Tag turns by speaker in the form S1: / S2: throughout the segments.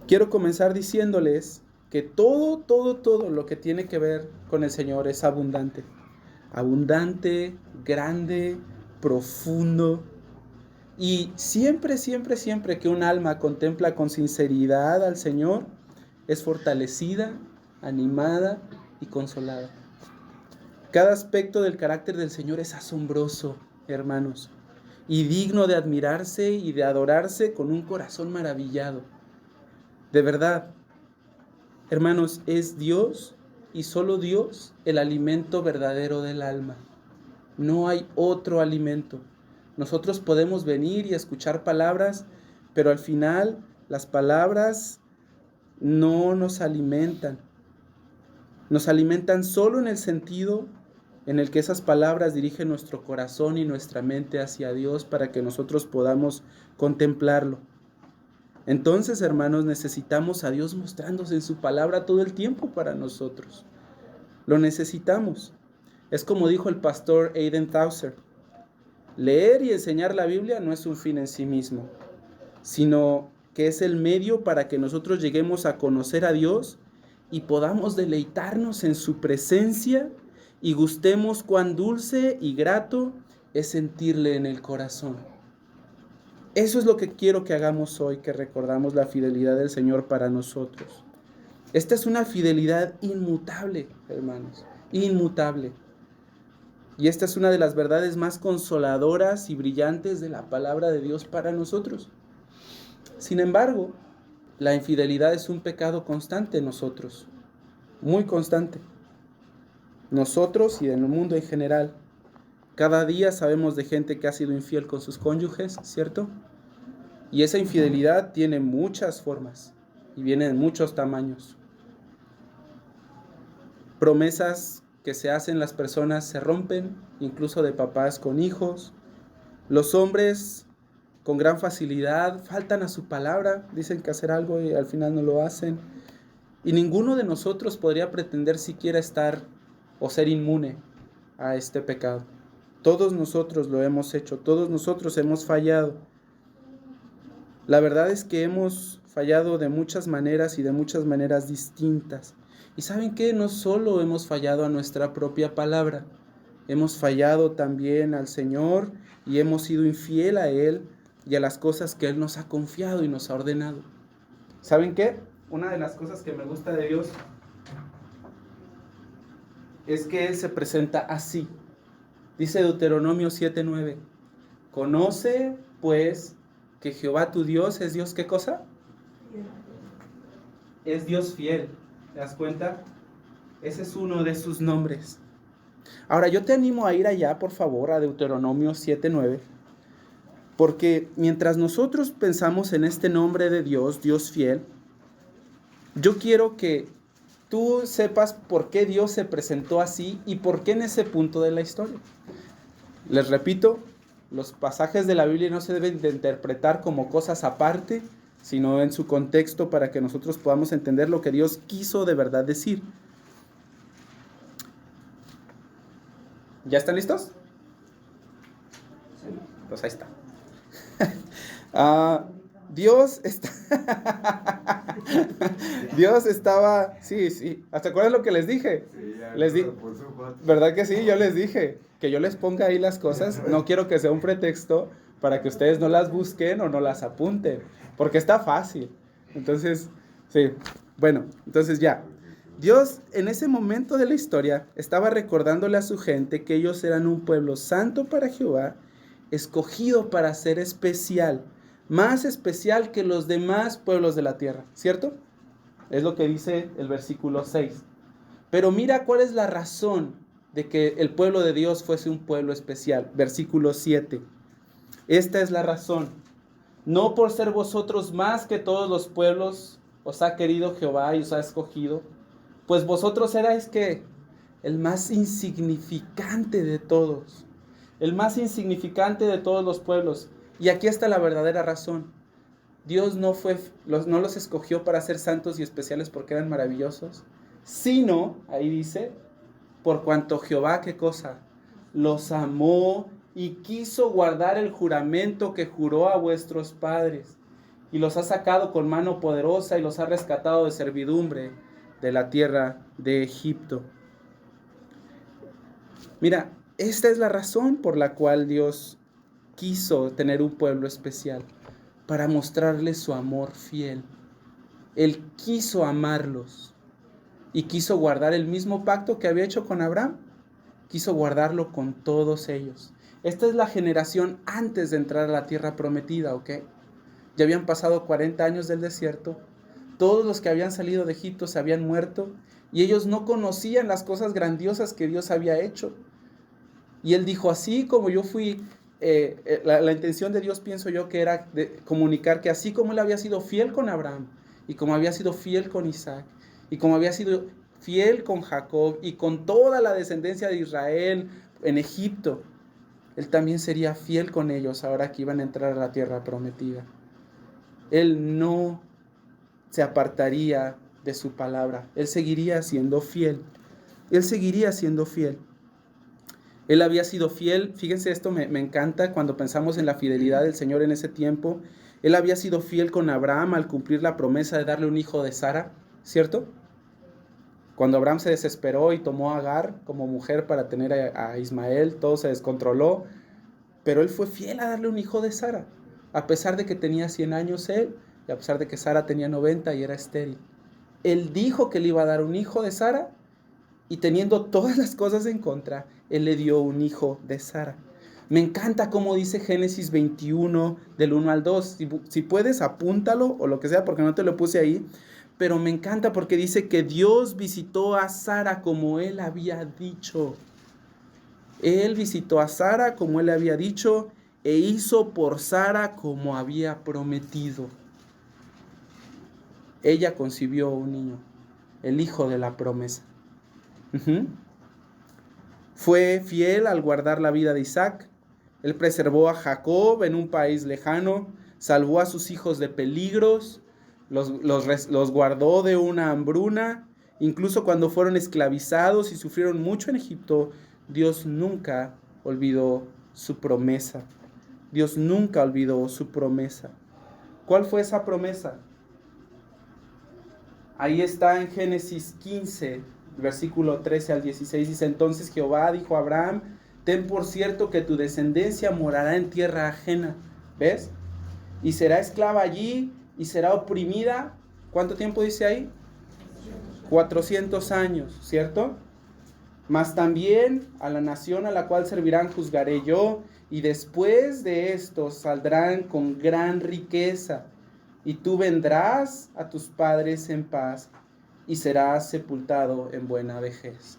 S1: quiero comenzar diciéndoles que todo lo que tiene que ver con el Señor es abundante. Abundante, grande, profundo. Y siempre que un alma contempla con sinceridad al Señor, es fortalecida, animada y consolada. Cada aspecto del carácter del Señor es asombroso, hermanos, y digno de admirarse y de adorarse con un corazón maravillado. De verdad, hermanos, es Dios y solo Dios el alimento verdadero del alma. No hay otro alimento. Nosotros podemos venir y escuchar palabras, pero al final las palabras no nos alimentan. Nos alimentan solo en el sentido en el que esas palabras dirigen nuestro corazón y nuestra mente hacia Dios para que nosotros podamos contemplarlo. Entonces, hermanos, necesitamos a Dios mostrándose en su palabra todo el tiempo para nosotros. Lo necesitamos. Es como dijo el pastor Aidan Tauser: leer y enseñar la Biblia no es un fin en sí mismo, sino que es el medio para que nosotros lleguemos a conocer a Dios y podamos deleitarnos en su presencia y gustemos cuán dulce y grato es sentirle en el corazón. Eso es lo que quiero que hagamos hoy, que recordamos la fidelidad del Señor para nosotros. Esta es una fidelidad inmutable, hermanos, inmutable. Y esta es una de las verdades más consoladoras y brillantes de la palabra de Dios para nosotros. Sin embargo, la infidelidad es un pecado constante en nosotros, muy constante. Nosotros y en el mundo en general. Cada día sabemos de gente que ha sido infiel con sus cónyuges, ¿cierto? Y esa infidelidad tiene muchas formas y viene en muchos tamaños. Promesas que se hacen las personas se rompen, incluso de papás con hijos. Los hombres con gran facilidad faltan a su palabra, dicen que hacer algo y al final no lo hacen. Y ninguno de nosotros podría pretender siquiera estar o ser inmune a este pecado. Todos nosotros lo hemos hecho, todos nosotros hemos fallado. La verdad es que hemos fallado de muchas maneras y de muchas maneras distintas. Y ¿saben qué? No solo hemos fallado a nuestra propia palabra, hemos fallado también al Señor y hemos sido infiel a Él y a las cosas que Él nos ha confiado y nos ha ordenado. ¿Saben qué? Una de las cosas que me gusta de Dios es que Él se presenta así. Dice Deuteronomio 7:9. Conoce, pues, que Jehová tu Dios es Dios, ¿qué cosa? Es Dios fiel. ¿Te das cuenta? Ese es uno de sus nombres. Ahora, yo te animo a ir allá, por favor, a Deuteronomio 7:9. Porque mientras nosotros pensamos en este nombre de Dios, Dios fiel, yo quiero que tú sepas por qué Dios se presentó así y por qué en ese punto de la historia. Les repito, los pasajes de la Biblia no se deben de interpretar como cosas aparte, sino en su contexto para que nosotros podamos entender lo que Dios quiso de verdad decir. ¿Ya están listos? Pues ahí está. Dios estaba, sí, ¿hasta acuerdan lo que les dije? Sí, ¿verdad que sí? Yo les dije que yo les ponga ahí las cosas, no quiero que sea un pretexto para que ustedes no las busquen o no las apunten, porque está fácil. Entonces, sí, bueno, entonces ya. Dios en ese momento de la historia estaba recordándole a su gente que ellos eran un pueblo santo para Jehová, escogido para ser especial, más especial que los demás pueblos de la tierra, ¿cierto? Es lo que dice el versículo 6. Pero mira cuál es la razón de que el pueblo de Dios fuese un pueblo especial. Versículo 7. Esta es la razón. No por ser vosotros más que todos los pueblos os ha querido Jehová y os ha escogido, pues vosotros erais ¿qué? El más insignificante de todos. El más insignificante de todos los pueblos. Y aquí está la verdadera razón. Dios no los escogió para ser santos y especiales porque eran maravillosos, sino, ahí dice, por cuanto Jehová, ¿qué cosa? Los amó y quiso guardar el juramento que juró a vuestros padres. y los ha sacado con mano poderosa y los ha rescatado de servidumbre de la tierra de Egipto. Mira, esta es la razón por la cual Dios quiso tener un pueblo especial, para mostrarles su amor fiel. Él quiso amarlos y quiso guardar el mismo pacto que había hecho con Abraham. Quiso guardarlo con todos ellos. Esta es la generación antes de entrar a la tierra prometida, ¿ok? Ya habían pasado 40 años del desierto. Todos los que habían salido de Egipto se habían muerto y ellos no conocían las cosas grandiosas que Dios había hecho. Y él dijo, así como yo fui, la intención de Dios, pienso yo, que era de comunicar que así como él había sido fiel con Abraham, y como había sido fiel con Isaac, y como había sido fiel con Jacob, y con toda la descendencia de Israel en Egipto, él también sería fiel con ellos ahora que iban a entrar a la tierra prometida. Él no se apartaría de su palabra. Él seguiría siendo fiel. Él seguiría siendo fiel. Él había sido fiel. Fíjense, esto me encanta cuando pensamos en la fidelidad del Señor en ese tiempo. Él había sido fiel con Abraham al cumplir la promesa de darle un hijo de Sara, ¿cierto? Cuando Abraham se desesperó y tomó a Agar como mujer para tener a Ismael, todo se descontroló, pero él fue fiel a darle un hijo de Sara, a pesar de que tenía 100 años él, y a pesar de que Sara tenía 90 y era estéril. Él dijo que le iba a dar un hijo de Sara, y teniendo todas las cosas en contra, él le dio un hijo de Sara. Me encanta cómo dice Génesis 21, del 1 al 2. Si puedes, apúntalo o lo que sea, porque no te lo puse ahí. Pero me encanta porque dice que Dios visitó a Sara como él había dicho. Él visitó a Sara como él había dicho e hizo por Sara como había prometido. Ella concibió un niño, el hijo de la promesa. Fue fiel al guardar la vida de Isaac. Él preservó a Jacob en un país lejano, salvó a sus hijos de peligros, los guardó de una hambruna. Incluso cuando fueron esclavizados y sufrieron mucho en Egipto, Dios nunca olvidó su promesa. Dios nunca olvidó su promesa. ¿Cuál fue esa promesa? Ahí está en Génesis 15, versículo 13 al 16. Dice, entonces Jehová dijo a Abraham, ten por cierto que tu descendencia morará en tierra ajena. ¿Ves? Y será esclava allí y será oprimida. ¿Cuánto tiempo dice ahí? 400 años, ¿cierto? Mas también a la nación a la cual servirán juzgaré yo, y después de esto saldrán con gran riqueza, y tú vendrás a tus padres en paz, y serás sepultado en buena vejez.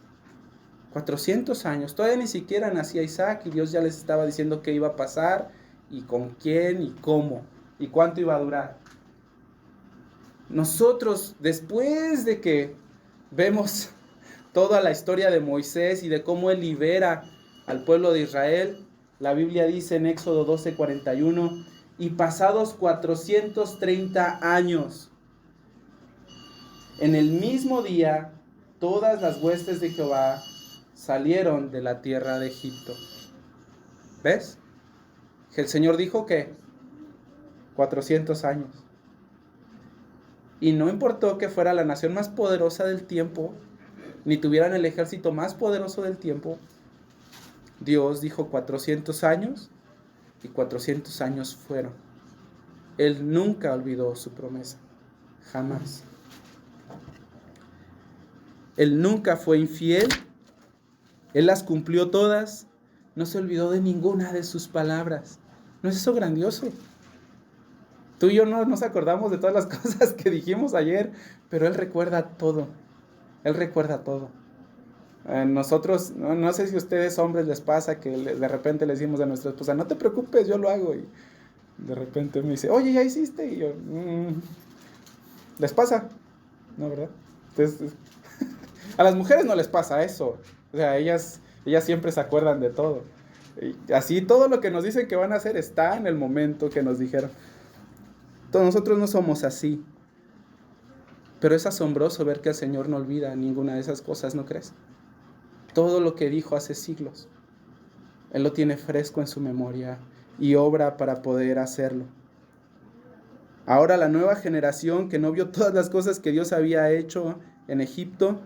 S1: 400 años, todavía ni siquiera nacía Isaac, y Dios ya les estaba diciendo qué iba a pasar, y con quién, y cómo, y cuánto iba a durar. Nosotros, después de que vemos toda la historia de Moisés y de cómo él libera al pueblo de Israel, la Biblia dice en Éxodo 12:41, y pasados 430 años, en el mismo día, todas las huestes de Jehová salieron de la tierra de Egipto. ¿Ves? Que el Señor dijo que 400 años. Y no importó que fuera la nación más poderosa del tiempo, ni tuvieran el ejército más poderoso del tiempo. Dios dijo 400 años y 400 años fueron. Él nunca olvidó su promesa, jamás. Él nunca fue infiel, Él las cumplió todas, no se olvidó de ninguna de sus palabras. ¿No es eso grandioso? Tú y yo no nos acordamos de todas las cosas que dijimos ayer, pero Él recuerda todo. Él recuerda todo. Nosotros, no sé si a ustedes hombres les pasa que de repente le decimos a nuestra esposa, no te preocupes, yo lo hago. Y de repente me dice, oye, ¿ya hiciste? Y yo, ¿les pasa? No, ¿verdad? Entonces, a las mujeres no les pasa eso. O sea, ellas siempre se acuerdan de todo. Y así todo lo que nos dicen que van a hacer está en el momento que nos dijeron. Todos nosotros no somos así. Pero es asombroso ver que el Señor no olvida ninguna de esas cosas, ¿no crees? Todo lo que dijo hace siglos, Él lo tiene fresco en su memoria y obra para poder hacerlo. Ahora la nueva generación que no vio todas las cosas que Dios había hecho en Egipto,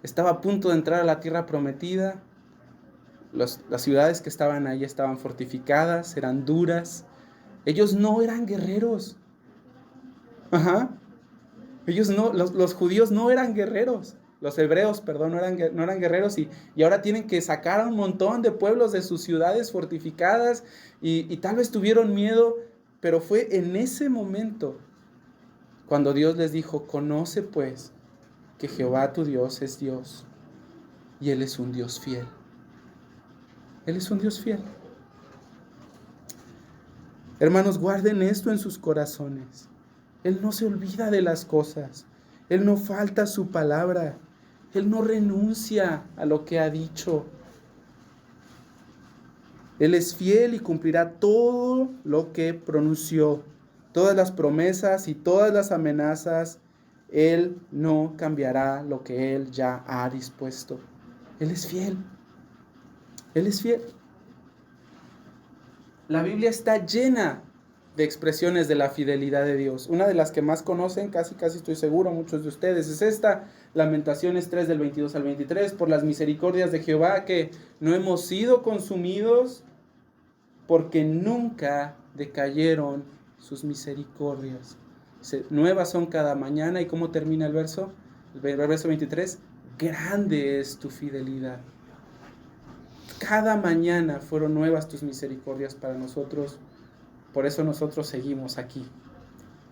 S1: estaba a punto de entrar a la tierra prometida. Las ciudades que estaban ahí estaban fortificadas, eran duras. Ellos no eran guerreros. Ajá. Ellos no, los judíos no eran guerreros. Los hebreos, perdón, no eran guerreros y ahora tienen que sacar a un montón de pueblos de sus ciudades fortificadas y tal vez tuvieron miedo, pero fue en ese momento cuando Dios les dijo: conoce pues que Jehová tu Dios es Dios y Él es un Dios fiel. Él es un Dios fiel. Hermanos, guarden esto en sus corazones. Él no se olvida de las cosas. Él no falta a su palabra. Él no renuncia a lo que ha dicho. Él es fiel y cumplirá todo lo que pronunció. Todas las promesas y todas las amenazas. Él no cambiará lo que Él ya ha dispuesto. Él es fiel. Él es fiel. La Biblia está llena de expresiones de la fidelidad de Dios. Una de las que más conocen, casi estoy seguro, muchos de ustedes, es esta: Lamentaciones 3 del 22 al 23. Por las misericordias de Jehová que no hemos sido consumidos, porque nunca decayeron sus misericordias. Nuevas son cada mañana. ¿Y cómo termina el verso? El verso 23. Grande es tu fidelidad. Cada mañana fueron nuevas tus misericordias para nosotros. Por eso nosotros seguimos aquí,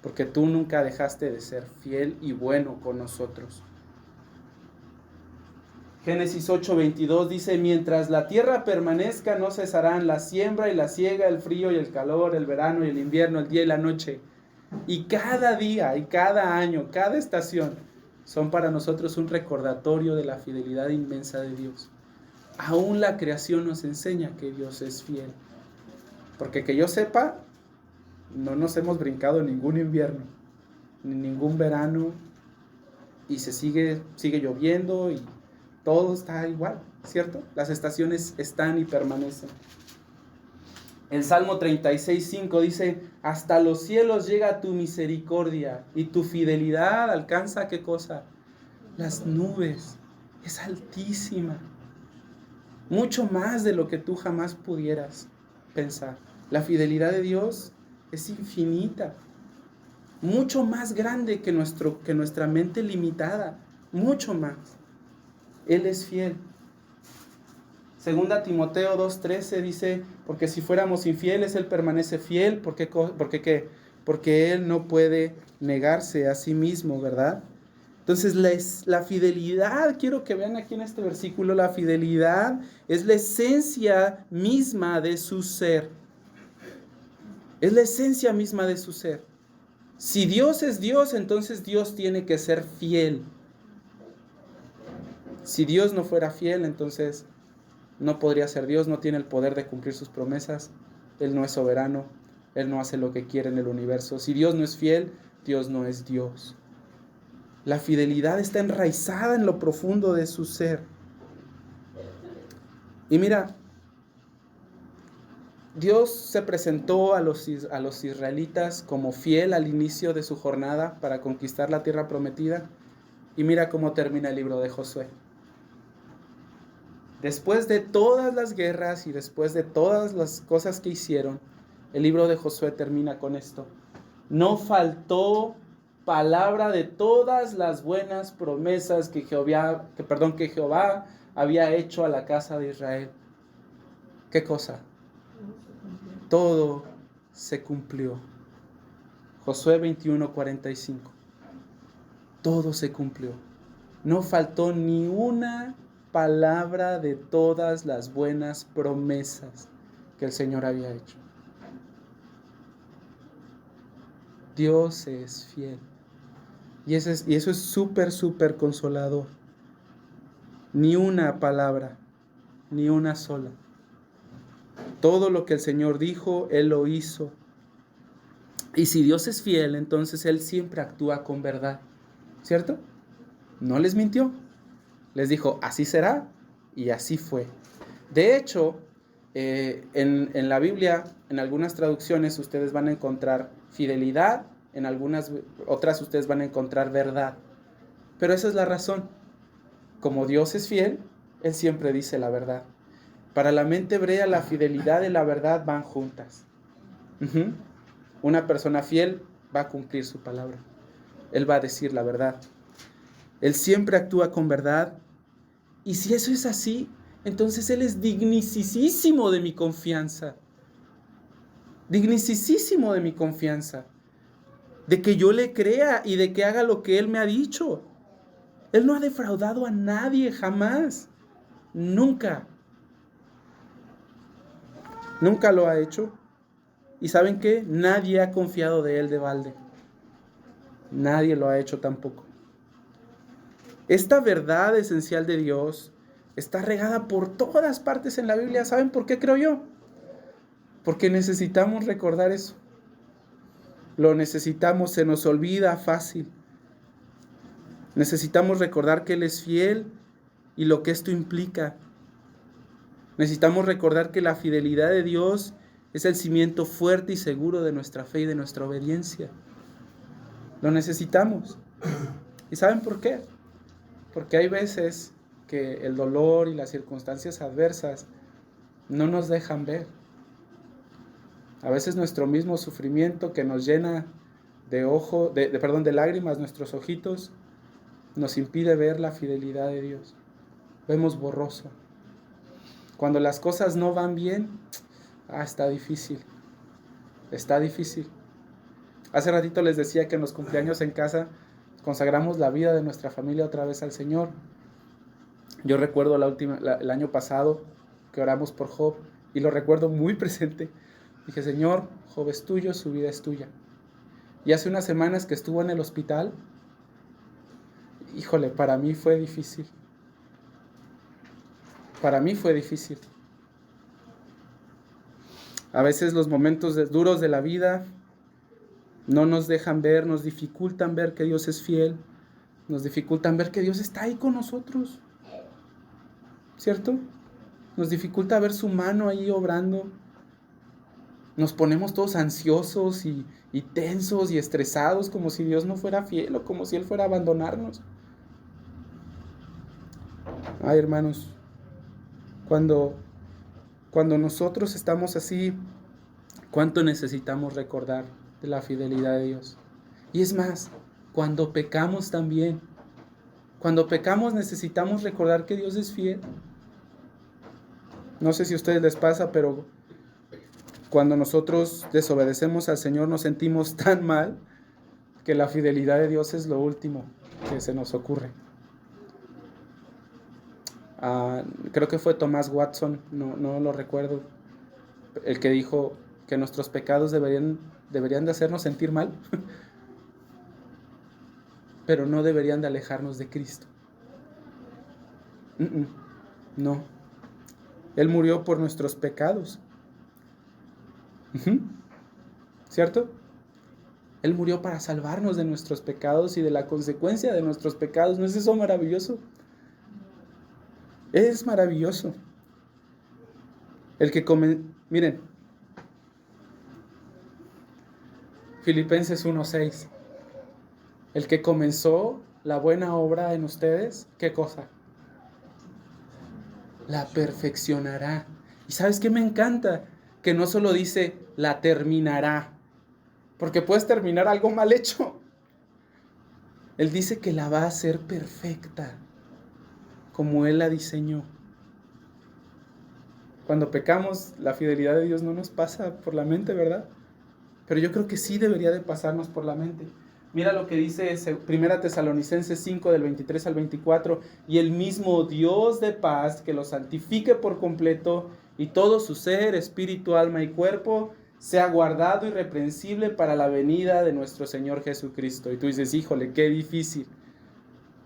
S1: porque tú nunca dejaste de ser fiel y bueno con nosotros. Génesis 8:22 dice: mientras la tierra permanezca, no cesarán la siembra y la siega, el frío y el calor, el verano y el invierno, el día y la noche. Y cada día y cada año, cada estación, son para nosotros un recordatorio de la fidelidad inmensa de Dios. Aún la creación nos enseña que Dios es fiel. Porque que yo sepa, no nos hemos brincado ningún invierno, ni ningún verano, y sigue lloviendo y todo está igual, ¿cierto? Las estaciones están y permanecen. El Salmo 36:5 dice: hasta los cielos llega tu misericordia y tu fidelidad alcanza, ¿qué cosa? Las nubes. Es altísima. Mucho más de lo que tú jamás pudieras pensar. La fidelidad de Dios es infinita. Mucho más grande que nuestra mente limitada. Mucho más. Él es fiel. Segunda Timoteo 2:13 dice: porque si fuéramos infieles, Él permanece fiel. ¿Por qué? Porque Él no puede negarse a sí mismo, ¿verdad? Entonces la fidelidad, quiero que vean aquí en este versículo, la fidelidad es la esencia misma de su ser. Es la esencia misma de su ser. Si Dios es Dios, entonces Dios tiene que ser fiel. Si Dios no fuera fiel, entonces no podría ser Dios, no tiene el poder de cumplir sus promesas. Él no es soberano, Él no hace lo que quiere en el universo. Si Dios no es fiel, Dios no es Dios. La fidelidad está enraizada en lo profundo de su ser. Y mira, Dios se presentó a los israelitas como fiel al inicio de su jornada para conquistar la tierra prometida. Y mira cómo termina el libro de Josué. Después de todas las guerras y después de todas las cosas que hicieron, el libro de Josué termina con esto: no faltó palabra de todas las buenas promesas que Jehová había hecho a la casa de Israel. ¿Qué cosa? Todo se cumplió. Josué 21:45. Todo se cumplió. No faltó ni una palabra de todas las buenas promesas que el Señor había hecho. Dios es fiel. Y eso es súper consolador. Ni una palabra, ni una sola. Todo lo que el Señor dijo, Él lo hizo. Y si Dios es fiel, entonces Él siempre actúa con verdad, ¿cierto? No les mintió. Les dijo: así será, y así fue. De hecho, En la Biblia, en algunas traducciones, ustedes van a encontrar fidelidad, en algunas otras ustedes van a encontrar verdad. Pero esa es la razón. Como Dios es fiel, Él siempre dice la verdad. Para la mente hebrea, la fidelidad y la verdad van juntas. Una persona fiel va a cumplir su palabra. Él va a decir la verdad. Él siempre actúa con verdad. Y si eso es así, entonces Él es dignicísimo de mi confianza. Dignicísimo de mi confianza. De que yo le crea y de que haga lo que Él me ha dicho. Él no ha defraudado a nadie jamás. Nunca. Nunca lo ha hecho. ¿Y saben qué? Nadie ha confiado de Él de balde. Nadie lo ha hecho tampoco. Esta verdad esencial de Dios está regada por todas partes en la Biblia. ¿Saben por qué creo yo? Porque necesitamos recordar eso. Lo necesitamos, se nos olvida fácil. Necesitamos recordar que Él es fiel y lo que esto implica. Necesitamos recordar que la fidelidad de Dios es el cimiento fuerte y seguro de nuestra fe y de nuestra obediencia. Lo necesitamos. ¿Y saben por qué? Porque hay veces que el dolor y las circunstancias adversas no nos dejan ver. A veces nuestro mismo sufrimiento que nos llena de lágrimas nuestros ojitos, nos impide ver la fidelidad de Dios. Vemos borroso. Cuando las cosas no van bien, está difícil. Está difícil. Hace ratito les decía que en los cumpleaños en casa consagramos la vida de nuestra familia otra vez al Señor. Yo recuerdo el año pasado que oramos por Job y lo recuerdo muy presente. Dije, Señor, Job es tuyo, su vida es tuya. Y hace unas semanas que estuvo en el hospital, híjole, para mí fue difícil. Para mí fue difícil. A veces los momentos duros de la vida no nos dejan ver, nos dificultan ver que Dios es fiel, nos dificultan ver que Dios está ahí con nosotros, ¿cierto? Nos dificulta ver su mano ahí obrando. Nos ponemos todos ansiosos y tensos y estresados como si Dios no fuera fiel o como si Él fuera a abandonarnos. Ay, hermanos, cuando nosotros estamos así, ¿cuánto necesitamos recordar de la fidelidad de Dios? Y es más, cuando pecamos también. Cuando pecamos necesitamos recordar que Dios es fiel. No sé si a ustedes les pasa, pero cuando nosotros desobedecemos al Señor nos sentimos tan mal que la fidelidad de Dios es lo último que se nos ocurre. Creo que fue Thomas Watson, no lo recuerdo, el que dijo que nuestros pecados deberían de hacernos sentir mal, pero no deberían de alejarnos de Cristo. No. Él murió por nuestros pecados. ¿Cierto? Él murió para salvarnos de nuestros pecados y de la consecuencia de nuestros pecados. ¿No es eso maravilloso? Es maravilloso. Miren, Filipenses 1:6. El que comenzó la buena obra en ustedes, ¿qué cosa? La perfeccionará. ¿Y sabes qué me encanta? Que no solo dice la terminará, porque puedes terminar algo mal hecho. Él dice que la va a hacer perfecta, como Él la diseñó. Cuando pecamos, la fidelidad de Dios no nos pasa por la mente, ¿verdad? Pero yo creo que sí debería de pasarnos por la mente. Mira lo que dice 1 Tesalonicenses 5 del 23 al 24. Y el mismo Dios de paz que los santifique por completo y todo su ser, espíritu, alma y cuerpo sea guardado irreprensible para la venida de nuestro Señor Jesucristo. Y tú dices, híjole, qué difícil.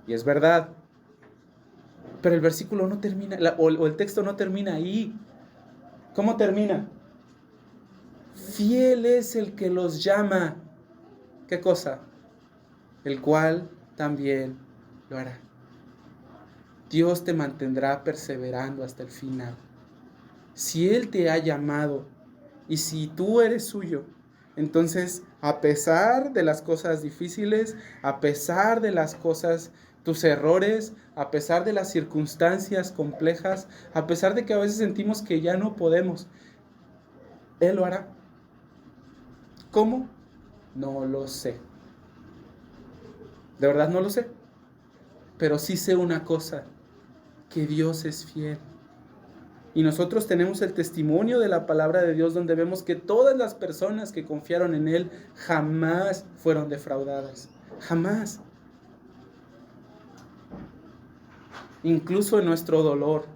S1: Y es verdad. Pero el versículo no termina, o el texto no termina ahí. ¿Cómo termina? Fiel es el que los llama. ¿Qué cosa? El cual también lo hará. Dios te mantendrá perseverando hasta el final. Si Él te ha llamado y si tú eres suyo, entonces a pesar de las cosas difíciles, a pesar de las cosas, tus errores, a pesar de las circunstancias complejas, a pesar de que a veces sentimos que ya no podemos, Él lo hará. ¿Cómo? No lo sé. De verdad no lo sé. Pero sí sé una cosa, que Dios es fiel. Y nosotros tenemos el testimonio de la palabra de Dios donde vemos que todas las personas que confiaron en Él jamás fueron defraudadas. Jamás. Incluso en nuestro dolor.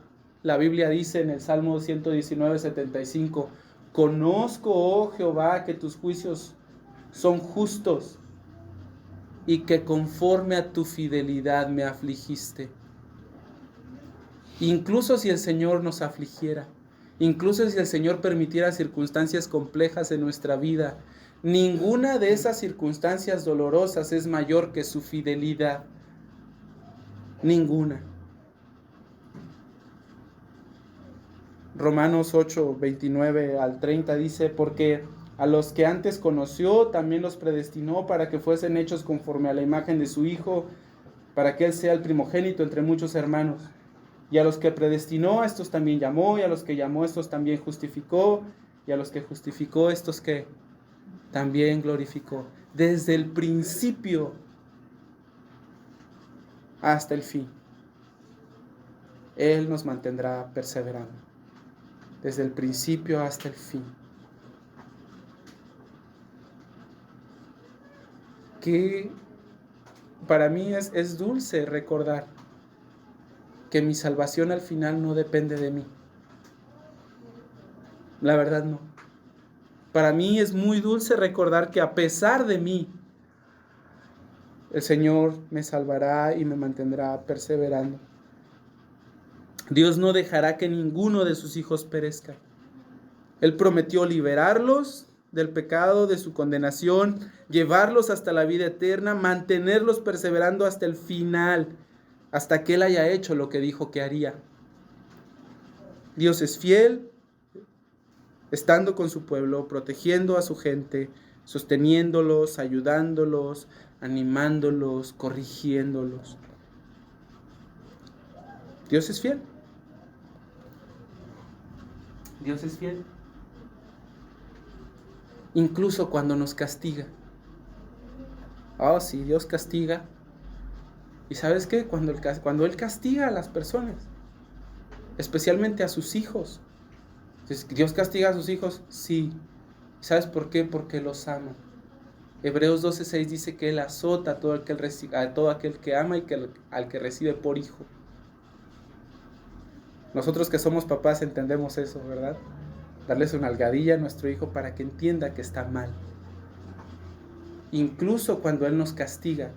S1: La Biblia dice en el Salmo 119:75, conozco, oh Jehová, que tus juicios son justos y que conforme a tu fidelidad me afligiste. Incluso si el Señor nos afligiera, incluso si el Señor permitiera circunstancias complejas en nuestra vida, ninguna de esas circunstancias dolorosas es mayor que su fidelidad. Ninguna. Romanos 8:29-30 dice, porque a los que antes conoció también los predestinó para que fuesen hechos conforme a la imagen de su Hijo, para que Él sea el primogénito entre muchos hermanos. Y a los que predestinó, a estos también llamó, y a los que llamó, a estos también justificó, y a los que justificó, estos que también glorificó. Desde el principio hasta el fin, Él nos mantendrá perseverando. Desde el principio hasta el fin. Que para mí es dulce recordar que mi salvación al final no depende de mí. La verdad no. Para mí es muy dulce recordar que a pesar de mí, el Señor me salvará y me mantendrá perseverando. Dios no dejará que ninguno de sus hijos perezca. Él prometió liberarlos del pecado, de su condenación, llevarlos hasta la vida eterna, mantenerlos perseverando hasta el final, hasta que Él haya hecho lo que dijo que haría. Dios es fiel, estando con su pueblo, protegiendo a su gente, sosteniéndolos, ayudándolos, animándolos, corrigiéndolos. Dios es fiel. Dios es fiel. Incluso cuando nos castiga. Oh, sí, Dios castiga. ¿Y sabes qué? Cuando Él castiga a las personas, especialmente a sus hijos. ¿Dios castiga a sus hijos? Sí. ¿Sabes por qué? Porque los ama. Hebreos 12:6 dice que Él azota a todo aquel que ama y al que recibe por hijo. Nosotros que somos papás entendemos eso, ¿verdad? Darles una nalgadilla a nuestro hijo para que entienda que está mal. Incluso cuando Él nos castiga,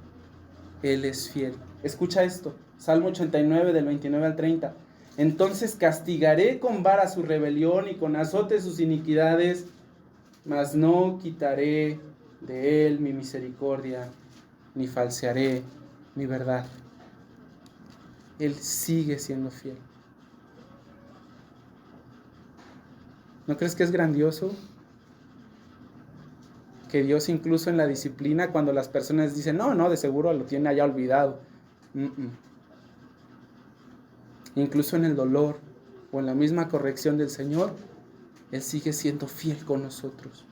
S1: Él es fiel. Escucha esto, Salmo 89 del 29-30. Entonces castigaré con vara su rebelión y con azote sus iniquidades, mas no quitaré de Él mi misericordia, ni falsearé mi verdad. Él sigue siendo fiel. ¿No crees que es grandioso? Que Dios incluso en la disciplina, cuando las personas dicen, no, de seguro lo tiene allá olvidado. Incluso en el dolor o en la misma corrección del Señor, Él sigue siendo fiel con nosotros.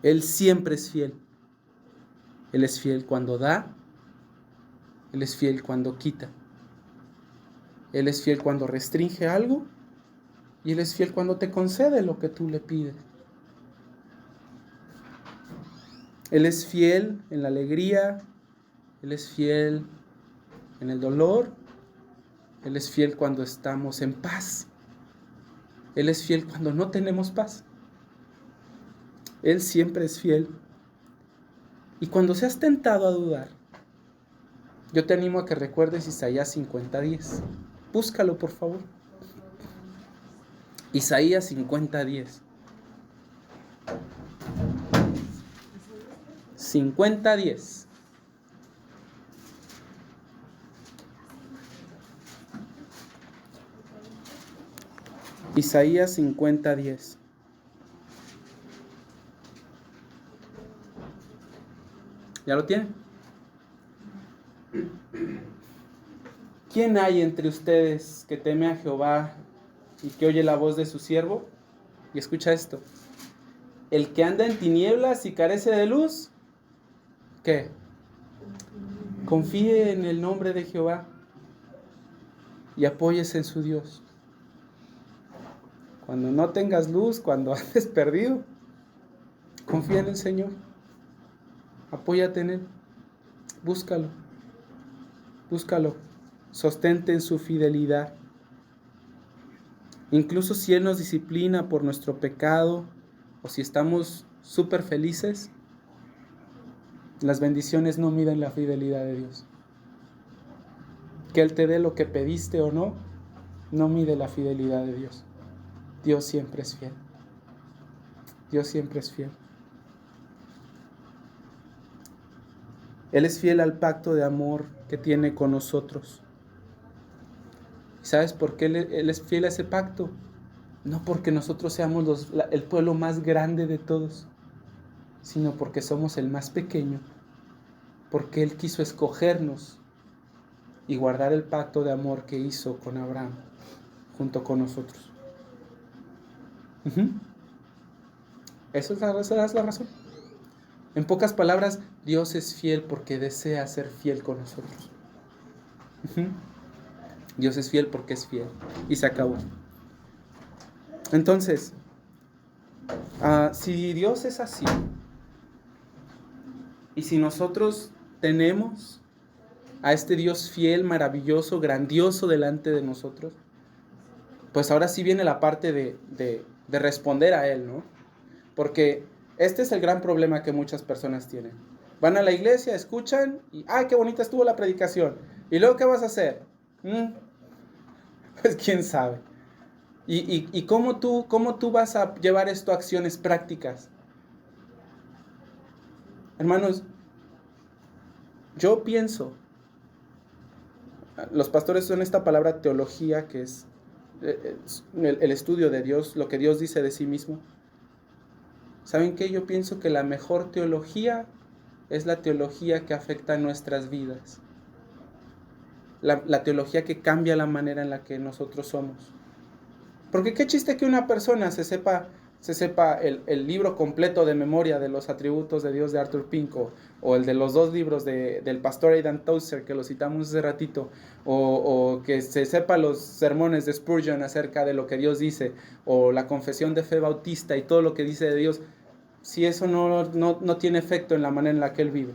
S1: Él siempre es fiel. Él es fiel cuando da, Él es fiel cuando quita. Él es fiel cuando restringe algo y Él es fiel cuando te concede lo que tú le pides. Él es fiel en la alegría, Él es fiel en el dolor, Él es fiel cuando estamos en paz, Él es fiel cuando no tenemos paz. Él siempre es fiel. Y cuando seas tentado a dudar, yo te animo a que recuerdes Isaías 50:10. Búscalo, por favor. Isaías 50:10. Isaías 50:10. ¿Ya lo tienen? ¿Quién hay entre ustedes que teme a Jehová y que oye la voz de su siervo? Y escucha esto. El que anda en tinieblas y carece de luz, ¿qué? Confíe en el nombre de Jehová y apóyese en su Dios. Cuando no tengas luz, cuando andes perdido, confía en el Señor. Apóyate en Él. Búscalo. Búscalo. Sostente en su fidelidad. Incluso si Él nos disciplina por nuestro pecado o si estamos súper felices, las bendiciones no miden la fidelidad de Dios. Que Él te dé lo que pediste o no, no mide la fidelidad de Dios. Dios siempre es fiel. Dios siempre es fiel. Él es fiel al pacto de amor que tiene con nosotros. ¿Sabes por qué Él es fiel a ese pacto? No porque nosotros seamos el pueblo más grande de todos, sino porque somos el más pequeño, porque Él quiso escogernos y guardar el pacto de amor que hizo con Abraham, junto con nosotros. Esa es la razón. En pocas palabras, Dios es fiel porque desea ser fiel con nosotros. Dios es fiel porque es fiel. Y se acabó. Entonces, si Dios es así, y si nosotros tenemos a este Dios fiel, maravilloso, grandioso delante de nosotros, pues ahora sí viene la parte de responder a Él, ¿no? Porque este es el gran problema que muchas personas tienen. Van a la iglesia, escuchan y ¡ay, qué bonita estuvo la predicación! ¿Y luego qué vas a hacer? Pues quién sabe. ¿Y cómo tú vas a llevar esto a acciones prácticas? Hermanos, yo pienso, los pastores son esta palabra teología, que es el estudio de Dios, lo que Dios dice de sí mismo. ¿Saben qué? Yo pienso que la mejor teología es la teología que afecta a nuestras vidas. La teología que cambia la manera en la que nosotros somos. Porque qué chiste que una persona se sepa el libro completo de memoria de los atributos de Dios de Arthur Pink, o el de los 2 libros del pastor Aidan Tozer, que lo citamos hace ratito, o que se sepa los sermones de Spurgeon acerca de lo que Dios dice, o la confesión de fe bautista y todo lo que dice de Dios, si eso no tiene efecto en la manera en la que él vive.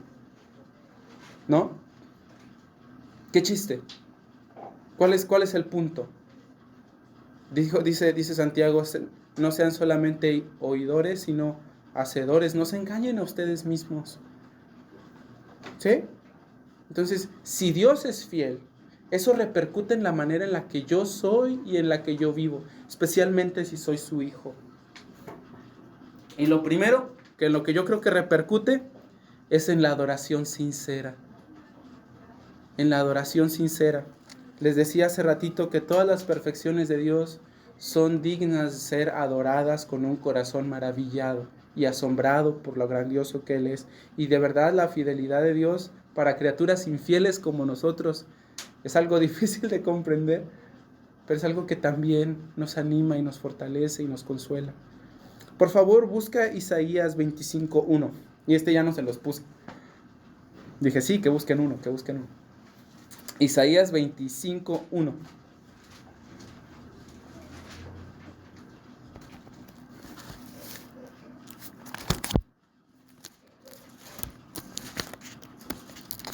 S1: ¿No? ¿Qué chiste? ¿Cuál es el punto? Dice Santiago, no sean solamente oidores, sino hacedores. No se engañen a ustedes mismos. ¿Sí? Entonces, si Dios es fiel, eso repercute en la manera en la que yo soy y en la que yo vivo, especialmente si soy su hijo. Y lo primero, que en lo que yo creo que repercute, es en la adoración sincera. En la adoración sincera. Les decía hace ratito que todas las perfecciones de Dios son dignas de ser adoradas con un corazón maravillado y asombrado por lo grandioso que Él es. Y de verdad la fidelidad de Dios para criaturas infieles como nosotros es algo difícil de comprender, pero es algo que también nos anima y nos fortalece y nos consuela. Por favor, busca Isaías 25:1. Y ya no se los puse. Dije, sí, que busquen uno. Isaías 25:1.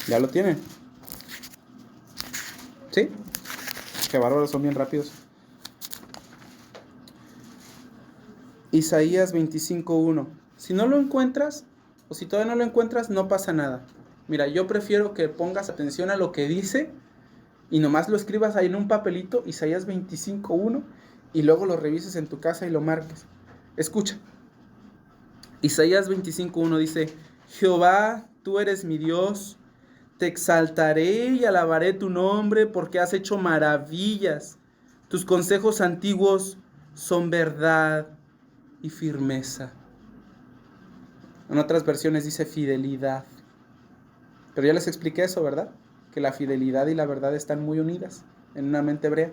S1: ¿Ya lo tienen? ¿Sí? Qué bárbaros, son bien rápidos. Isaías 25:1. Si no lo encuentras, o si todavía no lo encuentras, no pasa nada. Mira, yo prefiero que pongas atención a lo que dice y nomás lo escribas ahí en un papelito, Isaías 25:1, y luego lo revises en tu casa y lo marques. Escucha. Isaías 25:1 dice: Jehová, tú eres mi Dios, te exaltaré y alabaré tu nombre porque has hecho maravillas. Tus consejos antiguos son verdad y firmeza. En otras versiones dice fidelidad. Pero ya les expliqué eso, ¿verdad? Que la fidelidad y la verdad están muy unidas en una mente hebrea.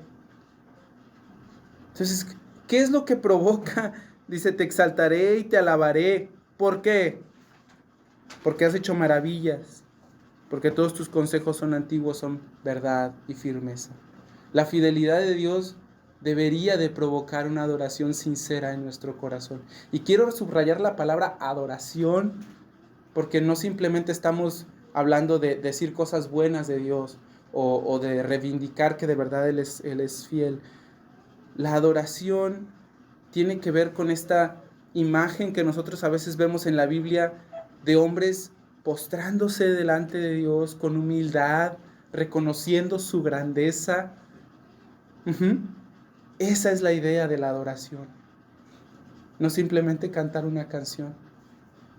S1: Entonces, ¿qué es lo que provoca? Dice, te exaltaré y te alabaré. ¿Por qué? Porque has hecho maravillas. Porque todos tus consejos son antiguos, son verdad y firmeza. La fidelidad de Dios debería de provocar una adoración sincera en nuestro corazón. Y quiero subrayar la palabra adoración, porque no simplemente estamos hablando de decir cosas buenas de Dios o de reivindicar que de verdad Él es fiel. La adoración tiene que ver con esta imagen que nosotros a veces vemos en la Biblia de hombres postrándose delante de Dios con humildad, reconociendo su grandeza. Esa es la idea de la adoración. No simplemente cantar una canción.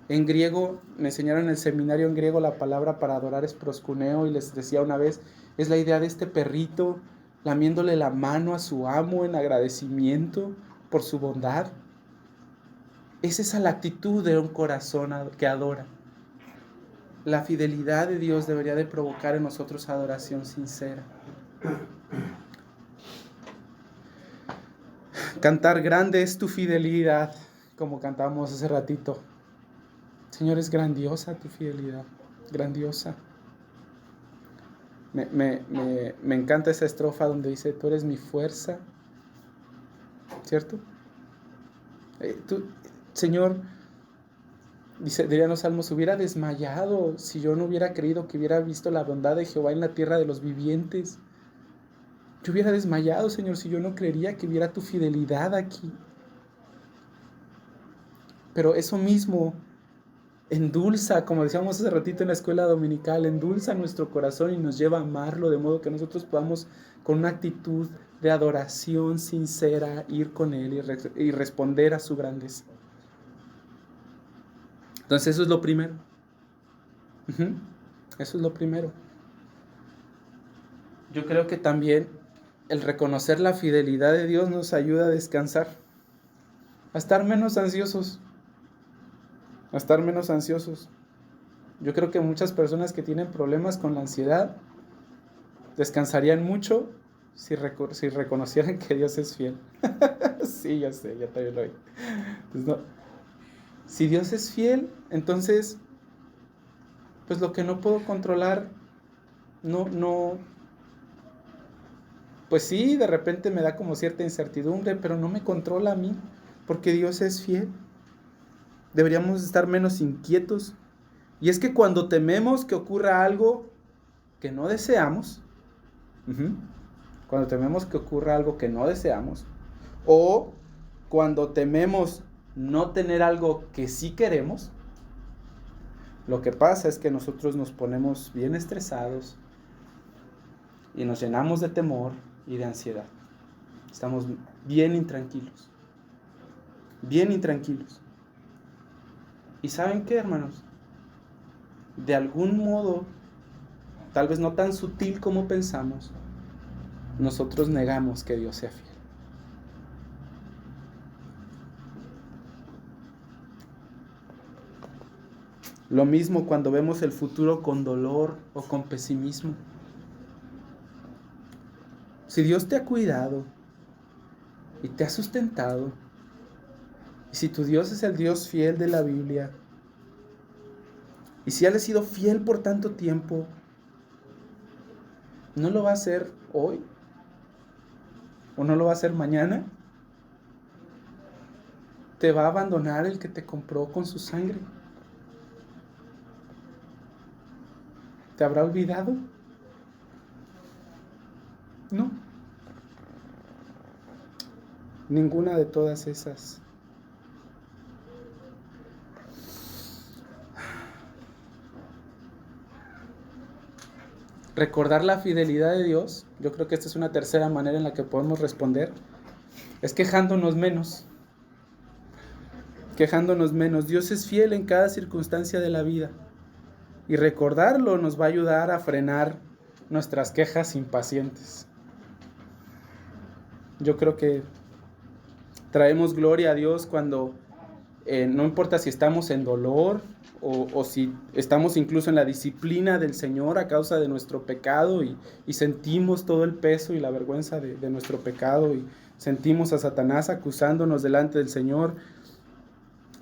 S1: En griego, me enseñaron en el seminario en griego la palabra para adorar es proskuneo, y les decía una vez, es la idea de este perrito lamiéndole la mano a su amo en agradecimiento por su bondad. Es esa la actitud de un corazón que adora. La fidelidad de Dios debería de provocar en nosotros adoración sincera. Cantar grande es tu fidelidad, como cantábamos hace ratito. Señor, es grandiosa tu fidelidad, grandiosa. Me encanta esa estrofa donde dice, tú eres mi fuerza, ¿cierto? Tú, Señor, dirían los salmos, hubiera desmayado si yo no hubiera creído que hubiera visto la bondad de Jehová en la tierra de los vivientes. Yo hubiera desmayado, Señor, si yo no creería que hubiera tu fidelidad aquí. Pero eso mismo endulza, como decíamos hace ratito en la escuela dominical, endulza nuestro corazón y nos lleva a amarlo, de modo que nosotros podamos, con una actitud de adoración sincera, ir con Él y responder a su grandeza. Entonces eso es lo primero. Eso es lo primero. Yo creo que también el reconocer la fidelidad de Dios nos ayuda a descansar, a estar menos ansiosos. Yo creo que muchas personas que tienen problemas con la ansiedad descansarían mucho si reconocieran que Dios es fiel. Sí, ya sé, ya también lo oí. Pues no. Si Dios es fiel, entonces, pues lo que no puedo controlar, pues sí, de repente me da como cierta incertidumbre, pero no me controla a mí, porque Dios es fiel. Deberíamos estar menos inquietos. Y es que cuando tememos que ocurra algo que no deseamos, cuando tememos que ocurra algo que no deseamos, o cuando tememos no tener algo que sí queremos, lo que pasa es que nosotros nos ponemos bien estresados y nos llenamos de temor y de ansiedad. Estamos bien intranquilos. ¿Y saben qué, hermanos? De algún modo, tal vez no tan sutil como pensamos, nosotros negamos que Dios sea fiel. Lo mismo cuando vemos el futuro con dolor o con pesimismo. Si Dios te ha cuidado y te ha sustentado, y si tu Dios es el Dios fiel de la Biblia, y si Él ha sido fiel por tanto tiempo, ¿no lo va a hacer hoy? ¿O no lo va a hacer mañana? ¿Te va a abandonar el que te compró con su sangre? ¿Te habrá olvidado? No. Ninguna de todas esas. Recordar la fidelidad de Dios, yo creo que esta es una tercera manera en la que podemos responder, es quejándonos menos. Dios es fiel en cada circunstancia de la vida. Y recordarlo nos va a ayudar a frenar nuestras quejas impacientes. Yo creo que Traemos gloria a Dios cuando no importa si estamos en dolor o si estamos incluso en la disciplina del Señor a causa de nuestro pecado y sentimos todo el peso y la vergüenza de nuestro pecado y sentimos a Satanás acusándonos delante del Señor.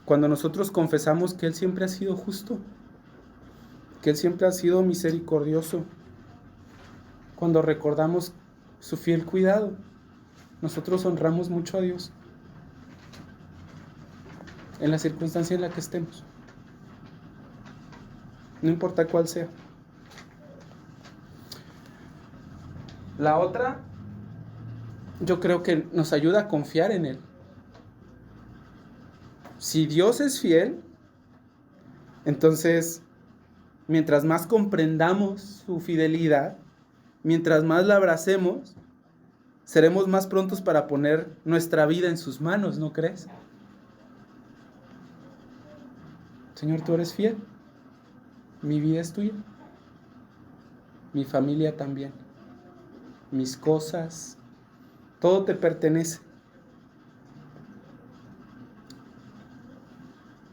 S1: Cuando nosotros confesamos que Él siempre ha sido justo, que Él siempre ha sido misericordioso, cuando recordamos su fiel cuidado, nosotros honramos mucho a Dios en la circunstancia en la que estemos, no importa cuál sea. La otra, yo creo que nos ayuda a confiar en Él. Si Dios es fiel, entonces, mientras más comprendamos su fidelidad, mientras más la abracemos, seremos más prontos para poner nuestra vida en sus manos, ¿no crees? Señor, tú eres fiel. Mi vida es tuya. Mi familia también. Mis cosas. Todo te pertenece.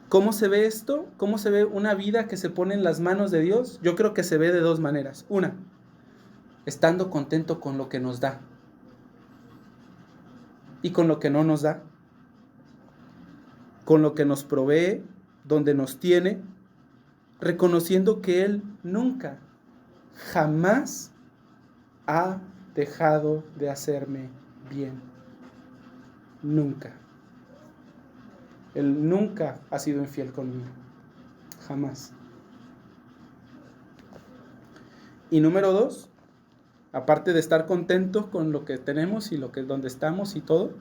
S1: ¿Cómo se ve esto? ¿Cómo se ve una vida que se pone en las manos de Dios? Yo creo que se ve de dos maneras. Una, estando contento con lo que nos da y con lo que no nos da, con lo que nos provee, donde nos tiene, reconociendo que Él nunca, jamás ha dejado de hacerme bien. Nunca. Él nunca ha sido infiel conmigo. Jamás. Y número 2, aparte de estar contentos con lo que tenemos y donde estamos y todo,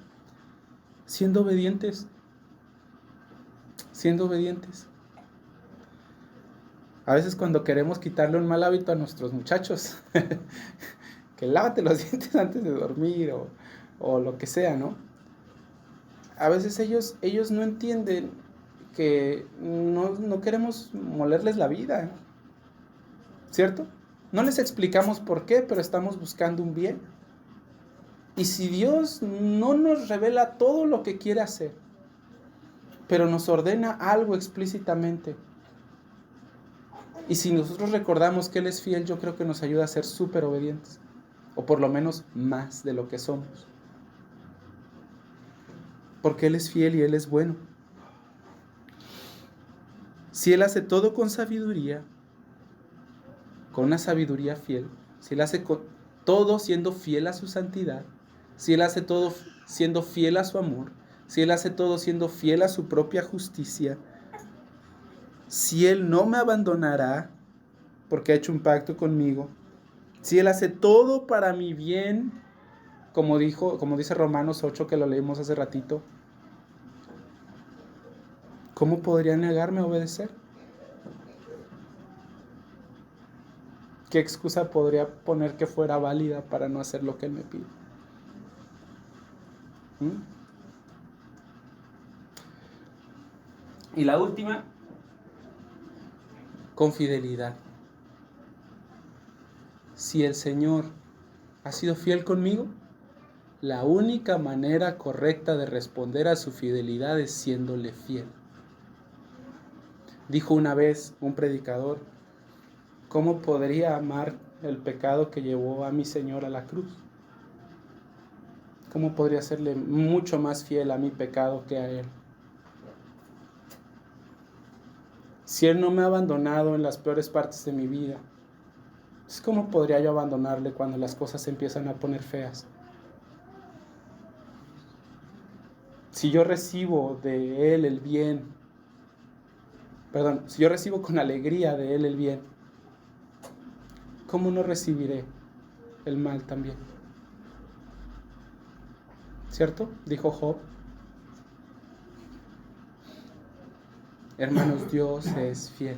S1: siendo obedientes. Siendo obedientes. A veces cuando queremos quitarle un mal hábito a nuestros muchachos, que lávate los dientes antes de dormir o lo que sea, ¿no? A veces ellos no entienden que no queremos molerles la vida, ¿cierto? No les explicamos por qué, pero estamos buscando un bien. Y si Dios no nos revela todo lo que quiere hacer, pero nos ordena algo explícitamente, y si nosotros recordamos que Él es fiel, yo creo que nos ayuda a ser súper obedientes, o por lo menos más de lo que somos. Porque Él es fiel y Él es bueno. Si Él hace todo con sabiduría, con una sabiduría fiel, si Él hace todo siendo fiel a su santidad, si Él hace todo siendo fiel a su amor, si Él hace todo siendo fiel a su propia justicia, si Él no me abandonará porque ha hecho un pacto conmigo, si Él hace todo para mi bien, como dice Romanos 8, que lo leímos hace ratito, ¿cómo podría negarme a obedecer? ¿Qué excusa podría poner que fuera válida para no hacer lo que Él me pide? Y la última, con fidelidad. Si el Señor ha sido fiel conmigo, la única manera correcta de responder a su fidelidad es siéndole fiel. Dijo una vez un predicador, ¿cómo podría amar el pecado que llevó a mi Señor a la cruz? ¿Cómo podría serle mucho más fiel a mi pecado que a Él? Si Él no me ha abandonado en las peores partes de mi vida, ¿cómo podría yo abandonarle cuando las cosas se empiezan a poner feas? Si yo recibo de Él el bien, si yo recibo con alegría de Él el bien, ¿cómo no recibiré el mal también? ¿Cierto? Dijo Job. Hermanos, Dios es fiel.